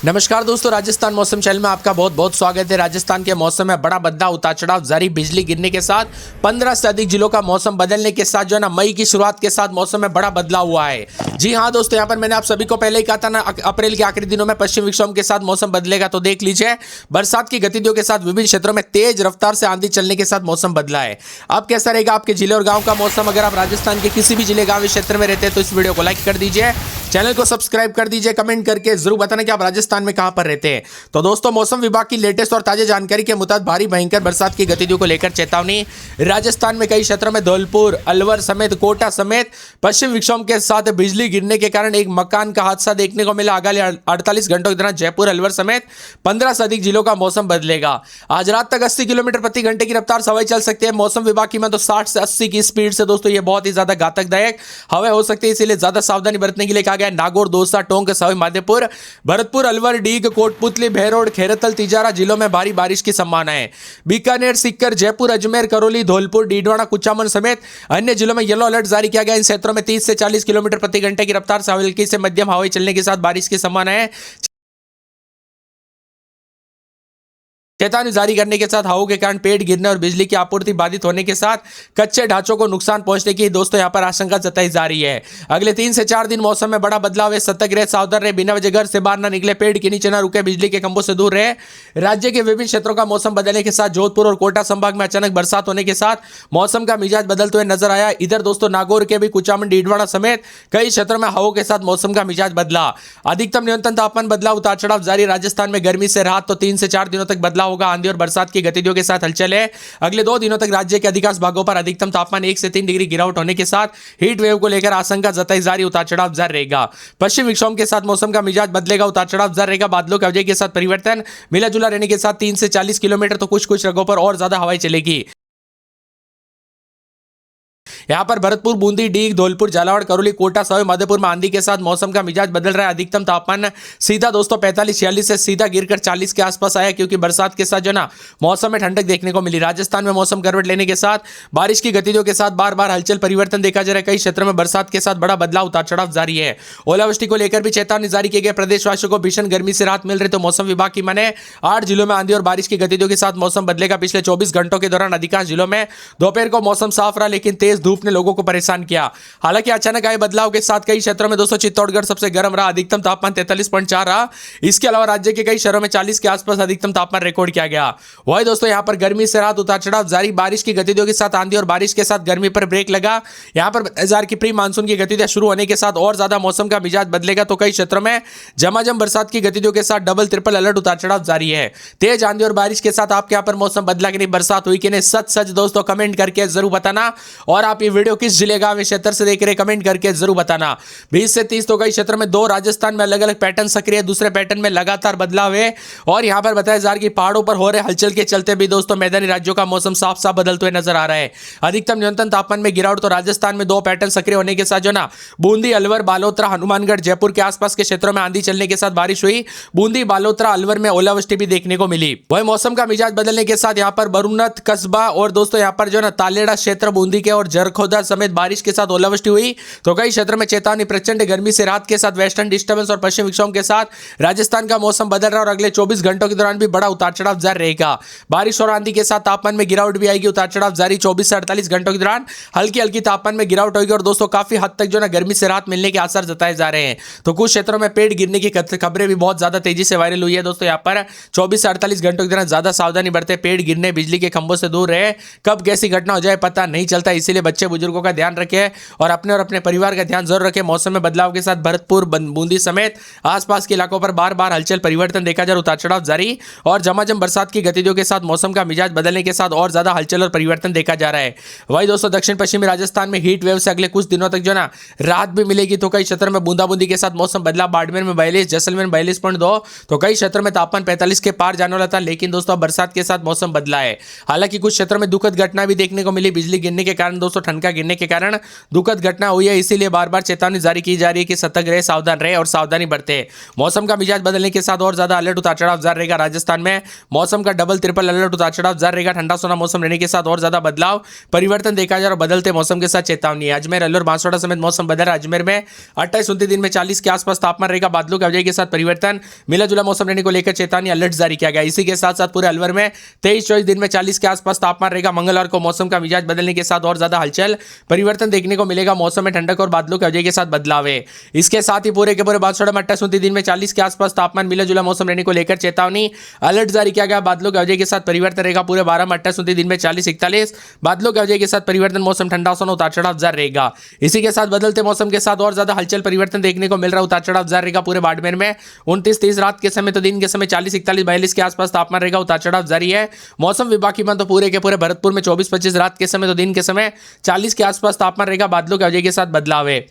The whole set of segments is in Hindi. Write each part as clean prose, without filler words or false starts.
नमस्कार दोस्तों, राजस्थान मौसम चैनल में आपका बहुत बहुत स्वागत है। राजस्थान के मौसम में बड़ा बदलाव, उतार चढ़ाव जारी, बिजली गिरने के साथ 15 से अधिक जिलों का मौसम बदलने के साथ जो है ना मई की शुरुआत के साथ मौसम में बड़ा बदलाव हुआ है। जी हाँ दोस्तों, यहाँ पर मैंने आप सभी को पहले ही कहा था ना, अप्रैल के आखिरी दिनों में पश्चिम विक्षोभ के साथ मौसम बदलेगा। तो देख लीजिए, बरसात की गतिविधियों के साथ विभिन्न क्षेत्रों में तेज रफ्तार से आंधी चलने के साथ मौसम बदला है। अब कैसा रहेगा आपके जिले और गाँव का मौसम? अगर आप राजस्थान के किसी भी जिले गाँव क्षेत्र में रहते हैं तो इस वीडियो को लाइक कर दीजिए, चैनल को सब्सक्राइब कर दीजिए, कमेंट करके जरूर बताना कि आप राजस्थान में कहां पर रहते हैं। तो दोस्तों, मौसम विभाग की लेटेस्ट और ताजा जानकारी के मुताबिक भारी भयंकर बरसात की गतिविधियों को लेकर चेतावनी। राजस्थान में कई क्षेत्रों में धौलपुर, अलवर समेत कोटा समेत पश्चिम विक्षोभ के साथ बिजली गिरने के कारण एक मकान का हादसा देखने को मिला। आगामी 48 घंटों के दौरान जयपुर, अलवर समेत 15 से अधिक जिलों का मौसम बदलेगा। आज रात तक 80 किलोमीटर प्रति घंटे की रफ्तार से हवाएं चल सकती है। मौसम विभाग की तो 60 से 80 की स्पीड से दोस्तों ये बहुत ही ज्यादा घातकदायक हवाएं हो सकती है, इसलिए ज्यादा सावधानी बरतने के लिए कहा गया। नागौर, दौसा, टोंक, सवाई माधोपुर, भरतपुर, अलवर, डीग, कोटपुतली, बहरोड, खेरतल, तिजारा जिलों में भारी बारिश की संभावना है। बीकानेर, सीकर, जयपुर, अजमेर, करौली, धौलपुर, डीडवाना, कुचामन समेत अन्य जिलों में येलो अलर्ट जारी किया गया। इन क्षेत्रों में 30 से 40 किलोमीटर प्रति घंटे की रफ्तार से हल्की से मध्यम हवाएं चलने के साथ बारिश की संभावना है। चेतावनी जारी करने के साथ हवाओं के कारण पेड़ गिरने और बिजली की आपूर्ति बाधित होने के साथ कच्चे ढांचों को नुकसान पहुंचने की दोस्तों यहां पर आशंका जताई जा रही है। अगले 3 से 4 दिन मौसम में बड़ा बदलाव है। सतर्क रहे, सावधान रहे, बिना वजह घर से बाहर न निकले, पेड़ के नीचे न रुके, बिजली के खंभों से दूर रहे। राज्य के विभिन्न क्षेत्रों का मौसम बदलने के साथ जोधपुर और कोटा संभाग में अचानक बरसात होने के साथ मौसम का मिजाज बदलते हुए नजर आया। इधर दोस्तों नागौर के भी कुचामन, डीडवाना समेत कई क्षेत्रों में हवाओं के साथ मौसम का मिजाज बदला। अधिकतम न्यूनतम तापमान बदला, उतार चढ़ाव जारी। राजस्थान में गर्मी से राहत तो 3 से 4 दिनों तक बदलाव होगा। आंधी और बरसात की गतिविधियों के साथ हलचल है। अगले 2 दिनों तक राज्य के अधिकांश भागों पर अधिकतम तापमान 1 से 3 डिग्री गिरावट होने के साथ हीट वेव को लेकर आशंका जताई जारी। उतार चढ़ाव जारी रहेगा। पश्चिम विक्षोभ के साथ मौसम का मिजाज बदलेगा, उतार चढ़ाव जारी रहेगा। बादलों के अवजय के साथ परिवर्तन, मिला जुला रहने के साथ 3 से 40 किलोमीटर तो कुछ कुछ जगहों पर और ज्यादा हवाएं चलेगी। यहां पर भरतपुर, बूंदी, डीग, धौलपुर, झालावाड़, करौली, कोटा, सवाई माधोपुर में आंधी के साथ मौसम का मिजाज बदल रहा है। अधिकतम तापमान सीधा दोस्तों 45-46 से सीधा गिरकर 40 के आसपास आया, क्योंकि बरसात के साथ जो ना मौसम में ठंडक देखने को मिली। राजस्थान में मौसम करवट लेने के साथ बारिश की गतिविधियों के साथ बार बार हलचल परिवर्तन देखा जा रहा है। कई क्षेत्रों में बरसात के साथ बड़ा बदलाव, उतार चढ़ाव जारी है। ओलावृष्टि को लेकर भी चेतावनी जारी की गई। प्रदेशवासियों को भीषण गर्मी से राहत मिल रही, तो मौसम विभाग की माने 8 जिलों में आंधी और बारिश की गतिविधियों के साथ मौसम बदलेगा। पिछले 24 घंटों के दौरान अधिकांश जिलों में दोपहर को मौसम साफ रहा, लेकिन तेज धूप ने लोगों को परेशान किया। हालांकि अचानक आए बदलाव के साथ कई क्षेत्रों में दोस्तों चित्तौड़गढ़ सबसे गर्म रहा, अधिकतम तापमान 43.4 रहा। इसके अलावा राज्य के कई शहरों में 40 के आसपास अधिकतम तापमान रिकॉर्ड किया गया। वही दोस्तों यहां पर गर्मी से राहत, उतार चढ़ाव जारी। बारिश की गतिविधियों के साथ आंधी और बारिश के साथ गर्मी पर ब्रेक लगा। यहां पर बाजार की प्री मानसून की गतिविधियां शुरू होने के साथ और ज्यादा मौसम का मिजाज बदलेगा। तो कई क्षेत्रों में झमाझम बरसात की गतिविधियों के साथ डबल ट्रिपल अलर्ट, उतार चढ़ाव जारी है। तेज आंधी और बारिश के साथ आपके यहां पर मौसम बदला कि नहीं, बरसात हुई कि नहीं, सच दोस्तों कमेंट करके जरूर बताना। और आप ये वीडियो किस जिले गांव क्षेत्र से देख रहे कमेंट करके जरूर बताना। 20 से 30 तो कई क्षेत्र में 2 राजस्थान में अलग अलग पैटर्न सक्रिय, दूसरे पैटर्न में लगातार बदलाव है। और यहां पर बताया जा रहा है कि पहाड़ों पर हो रहे हलचल के चलते भी दोस्तों मैदानी राज्यों का मौसम साफ साफ बदलते हुए नजर आ रहा है। अधिकतम न्यूनतम तापमान में गिरावट, तो राजस्थान में 2 पैटर्न सक्रिय होने के साथ जो ना बूंदी, अलवर, बालोतरा, हनुमानगढ़, जयपुर के आसपास के क्षेत्रों में आंधी चलने के साथ बारिश हुई। बूंदी, बालोतरा, अलवर में ओलावृष्टि भी देखने को मिली। वही मौसम का मिजाज बदलने के साथ यहां पर बरुनत कस्बा और दोस्तों यहां पर जो ना तालेड़ा क्षेत्र, बूंदी के और जरखोदा समेत बारिश के साथ ओलावृष्टि हुई। तो कई क्षेत्र में चेतावनी, प्रचंड गर्मी से रात के साथ वेस्टर्न डिस्टर्बेंस और पश्चिम विक्षोभ के साथ राजस्थान का मौसम बदल रहा है। और अगले 24 घंटों के दौरान भी बड़ा उतार चढ़ाव जारी रहेगा। बारिश और आंधी के साथ तापमान में गिरावट भी आएगी, उतार चढ़ाव जारी। 24 से 48 घंटों के दौरान हल्की हल्की तापमान में गिरावट होगी। और दोस्तों काफी हद तक जो ना गर्मी से राहत मिलने के आसार जताए जा रहे हैं। तो कुछ क्षेत्रों में पेड़ गिरने की खबरें भी बहुत ज्यादा तेजी से वायरल हुई है। दोस्तों यहाँ पर 24 से 48 घंटों के दौरान ज्यादा सावधानी बरते, पेड़ गिरने, बिजली के खंभों से दूर रहे। कब कैसी घटना हो जाए पता नहीं चलता, इसीलिए बच्चे बुजुर्गों का ध्यान रखें और अपने परिवार का ध्यान जरूर रखें। मौसम में बदलाव के साथ भरतपुर, बूंदी समेत आसपास के इलाकों पर बार बार हलचल परिवर्तन देखा जा रहा, उतार चढ़ाव जारी। और झमाझम बरसात की गतिविधियों के साथ मौसम का मिजाज बदलने के साथ और ज्यादा हलचल और परिवर्तन देखा जा रहा है। वही दोस्तों दक्षिण पश्चिमी राजस्थान में हीट वेव से अगले कुछ दिनों तक जो ना राहत भी मिलेगी। तो कई क्षेत्रों में बूंदाबूंदी के साथ मौसम बदला। बाड़मेर में 42, जैसलमेर 42.2 तो कई क्षेत्रों में तापमान 45 के पार जाने वाला था, लेकिन दोस्तों बरसात के साथ मौसम बदला है। हालांकि कुछ क्षेत्रों में दुखद घटना भी देखने को मिली। बिजली गिरने के कारण दोस्तों ठनका गिरने के कारण दुखद घटना हुई है, इसीलिए बार बार चेतावनी जारी की जा रही है कि सतर्क रहे, सावधान रहे और सावधानी बरते। मौसम का मिजाज बदलने के साथ और ज्यादा अलर्ट उतार चढ़ाव जारी रहेगा। राजस्थान में मौसम का डबल ट्रिपल अलर्ट उतार चढ़ाव जारी रहेगा। ठंडा सोना मौसम रहने के साथ और ज्यादा बदलाव परिवर्तन देखा जा रहा है। बदलते मौसम के साथ चेतावनी है। अजमेर, अलवर, बांसवाड़ा समेत मौसम बदल रहा है। अजमेर में 28-29 दिन में 40 के आसपास तापमान रहेगा। बादलों की आवाजाही के साथ परिवर्तन, मिला जुला मौसम रहने को लेकर चेतावनी अलर्ट जारी किया गया। इसी के साथ साथ पूरे अलवर में 23-24 दिन में 40 के आसपास तापमान रहेगा। मंगलवार को मौसम का मिजाज बदलने के साथ और ज्यादा हलचल परिवर्तन देखने को मिलेगा। मौसम में ठंडक और बादलों की आवाजाही के साथ बदलाव है। इसके साथ ही पूरे के पूरे बांसवाड़ा में 28-29 दिन में 40 के आसपास तापमान, मिला जुला मौसम रहने को लेकर चेतावनी अलर्ट जारी किया गया। बादलों की आवाजाही के साथ परिवर्तन रहेगा। पूरे 12 में 28-29 दिन में 40-41 बादलों की आवाजाही के साथ परिवर्तन, मौसम ठंडा सोना, उतार चढ़ाव जारी रहेगा। इसी के साथ बदलते मौसम के साथ और ज्यादा हलचल परिवर्तन देखने को मिल रहा है। उतार चढ़ाव जारी रहेगा। पूरे बाड़मेर में 29-30 रात के समय तो दिन के समय 40-41-42 के आसपास तापमान रहेगा। उतार चढ़ाव जारी है। मौसम विभाग की माने तो पूरे के पूरे भरतपुर में 24-25 रात के समय तो दिन के समय 40 के आसपास तापमान रहेगा। बादलों की आवाजाही के साथ बदलाव है।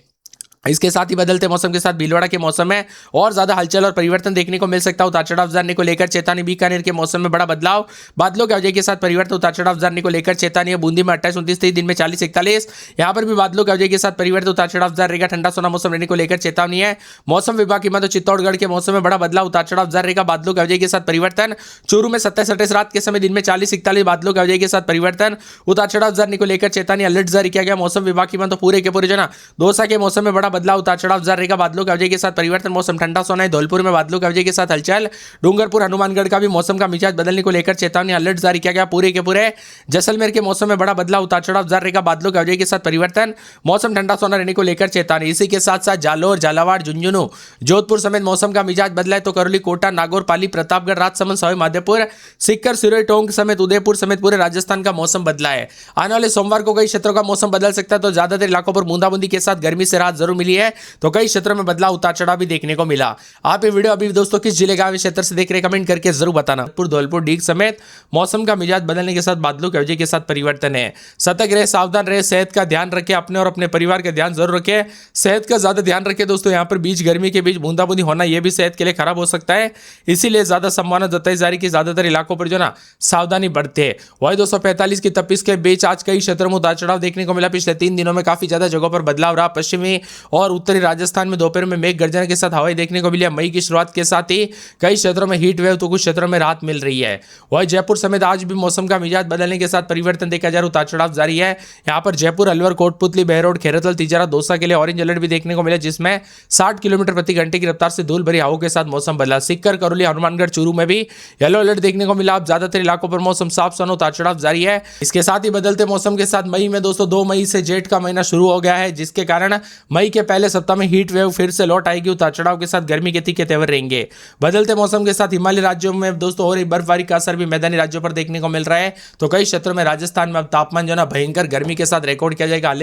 इसके साथ ही बदलते मौसम के साथ भीलवाड़ा के मौसम में और ज्यादा हलचल और परिवर्तन देखने को मिल सकता है। उतार चढ़ाव जाने को लेकर चेतावनी। बीकानेर के मौसम में बड़ा बदलाव, बादलों की आवाजाही के साथ परिवर्तन, उतार चढ़ाव जाने को लेकर चेतावनी है। बूंदी में 28-29 दिन में 40-41 यहां पर भी बादलों की आवाजाही के साथ परिवर्तन, उतार चढ़ाव जारी रहेगा। ठंडा सोना मौसम रहने को लेकर चेतावनी है। मौसम विभाग की माने तो चित्तौड़गढ़ के मौसम में बड़ा बदलाव, उतार चढ़ाव जारी रहेगा। बादलों की आवाजाही के साथ परिवर्तन। चूरू में 27-28 रात के समय दिन में 40-41 बादलों की आवाजाही के साथ परिवर्तन, उतार चढ़ाव जाने को लेकर चेतावनी अलर्ट जारी किया गया। मौसम विभाग की माने तो पूरे के पूरे जो ना दौसा के मौसम में बड़ा बदलाव, उतार चढ़ाव रहेगा। बादलों की आवाजाही के साथ परिवर्तन, मौसम ठंडा सोना है। धौलपुर में बादलों की आवाजाही के साथ हलचल। डूंगरपुर, हनुमानगढ़ का भी मौसम का मिजाज बदलने को लेकर चेतावनी अलर्ट जारी किया गया। पूरे के पूरे जैसलमेर के मौसम में बड़ा बदलाव, उतार चढ़ाव जारी रहेगा। बादलों की आवाजाही के साथ परिवर्तन, मौसम ठंडा सोना रहने को लेकर चेतावनी। इसी के साथ साथ जालोर, झालावाड़, झुंझुनू, जोधपुर समेत मौसम का मिजाज बदला है। तो करौली, कोटा, नागौर, पाली, प्रतापगढ़, राजसमंद, सवाई माधोपुर, सीकर, सिरोही, टोंक समेत उदयपुर समेत पूरे राजस्थान का मौसम बदला है। आने वाले सोमवार को कई क्षेत्रों का मौसम बदल सकता है। तो ज्यादातर इलाकों पर बूंदाबूंदी के साथ गर्मी से राहत जरूर मिली है। तो कई क्षेत्रों में बदलाव, उतार चढ़ाव भी देखने को मिला। आप ये वीडियो अभी दोस्तों किस जिले का क्षेत्र से देख रहे हैं कमेंट करके जरूर बताना। धौलपुर, डीग समेत मौसम का मिजाज बदलने के साथ बादलों की आवाजाही के साथ परिवर्तन है। सतर्क रहे, सावधान रहे, सेहत का ध्यान रखें, अपने और अपने परिवार का ध्यान जरूर रखें। सेहत का ज्यादा ध्यान रखें दोस्तों। यहाँ पर बीच गर्मी के बीच बूंदाबूंदी होना यह भी सेहत के लिए खराब हो सकता है। इसीलिए ज्यादा संभावना जताई जा रही कि ज्यादातर इलाकों पर जो ना सावधानी बरते। वही 245 की तपिश के बीच आज कई क्षेत्रों में उतार चढ़ाव देखने को मिला। पिछले 3 दिनों में काफी ज्यादा जगहों पर बदलाव रहा। पश्चिमी और उत्तरी राजस्थान में दोपहर में मेघ गर्जन के साथ हवाएं देखने को मिली। मई की शुरुआत के साथ ही कई क्षेत्रों में हीट वेव तो कुछ क्षेत्रों में राहत मिल रही है। वही जयपुर समेत आज भी मौसम का मिजाज बदलने के साथ परिवर्तन देखा जा रहा है। उतार चढ़ाव जारी है। यहाँ पर जयपुर, अलवर, कोटपुतली, बहरोड, खेरतल, तिजारा, दौसा के लिए ऑरेंज अलर्ट भी देखने को मिला, जिसमें 60 किलोमीटर प्रति घंटे की रफ्तार से धूल भरी हवाओं के साथ मौसम बदला। सीकर, करौली, हनुमानगढ़, चूरू में भी येलो अलर्ट देखने को मिला। अब ज्यादातर इलाकों पर मौसम साफ सुहाना, उतार चढ़ाव जारी है। इसके साथ ही बदलते मौसम के साथ मई में दोस्तों 2 मई से जेठ का महीना शुरू हो गया है, जिसके कारण मई के पहले सप्ताह में हीट वेव फिर से लौट आएगी। उतार चढ़ाव के साथ गर्मी के तीखे तेवर रहेंगे। बदलते मौसम के साथ हिमालय राज्यों में दोस्तों हो रही बर्फबारी का असर भी मैदानी राज्यों पर देखने को मिल रहा है। तो कई क्षेत्रों में राजस्थान में अब तापमान जो ना भयंकर गर्मी के साथ रिकॉर्ड किया जाएगा।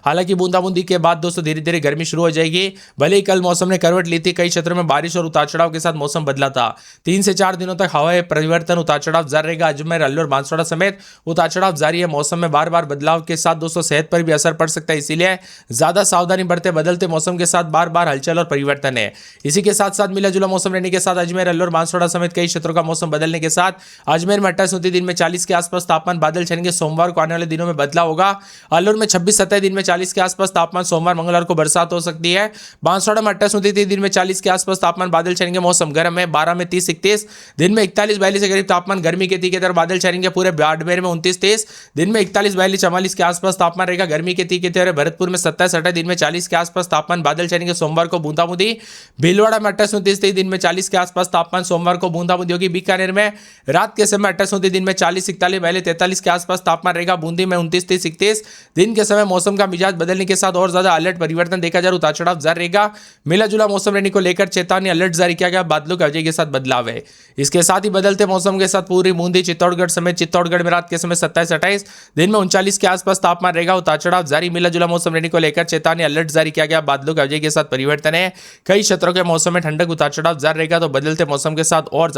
हालांकि बूंदाबूंदी के बाद दोस्तों धीरे धीरे गर्मी शुरू हो जाएगी। भले ही कल मौसम ने करवट ली थी, कई क्षेत्रों में बारिश और उतार चढ़ाव के साथ मौसम बदला था। 3 से 4 दिनों तक हवाएं परिवर्तन, उतार चढ़ाव जारी रहेगा। अजमेर, अलवर, बांसवाड़ा समेत उतार चढ़ाव जारी है। मौसम में बार बार बदलाव के साथ दोस्तों सेहत पर भी असर पड़ सकता है, इसीलिए ज्यादा सावधानी बरते। बदलते मौसम के साथ बार बार हलचल और परिवर्तन है। इसी के साथ साथ मिला जुला मौसम रहने के साथ अजमेर, अलवर, बांसवाड़ा समेत कई क्षेत्रों का मौसम बदलने के साथ अजमेर में 28-29 दिन में 40 के आसपास तापमान, बादल छाएंगे। सोमवार को आने वाले दिनों में बदलाव होगा। अलवर में 26-27 दिन में 40 के आसपास तापमान, सोमवार मंगलवार को बरसात हो सकती है। बांसवाड़ा में 28-29 दिन में 40 के आसपास तापमान, बादल छाएंगे। मौसम गर्म है। 12 में 30-31 दिन में 41-42 के करीब तापमान, गर्मी के तीखे तेवर बादल छाएंगे। पूरे बाड़मेर में 29-30 दिन में 41-42-44 के आसपास तापमान रहेगा, गर्मी के तीखे तेवर। भरतपुर में 27-28 दिन में 40 के आसपास तापमान, बादल छाएंगे। सोमवार को बूंदाबूंदी। भीलवाड़ा में 28-29 दिन में 40 के आसपास तापमान, सोमवार को बूंदाबूंदी होगी। बीकानेर में रात के समय 28-29 दिन में 40-41-43 के आसपास तापमान रहेगा। बूंदी में 29-30-31 दिन के समय मौसम का मिजाज बदलने के साथ और ज्यादा अलर्ट परिवर्तन देखा जा रहा है। उतार चढ़ाव जारी रहेगा। मिला जुला मौसम रहने को लेकर चेतावनी अलर्ट जारी किया गया। बादलों की आवाजाही के साथ बदलाव है। इसके साथ ही बदलते मौसम के साथ पूरी बूंदी, चित्तौड़गढ़ समेत चित्तौड़गढ़ में रात के समय 27-28 दिन में 39 के आसपास तापमान रहेगा। उतार चढ़ाव जारी। मिला जुला मौसम रहने को लेकर चेतावनी अलर्ट जारी किया गया। बादलों की आवाजाही के साथ परिवर्तन है। कई क्षेत्रों के मौसम में ठंडक, उतार चढ़ाव जारी रहेगा। तो बदलते मौसम के साथ और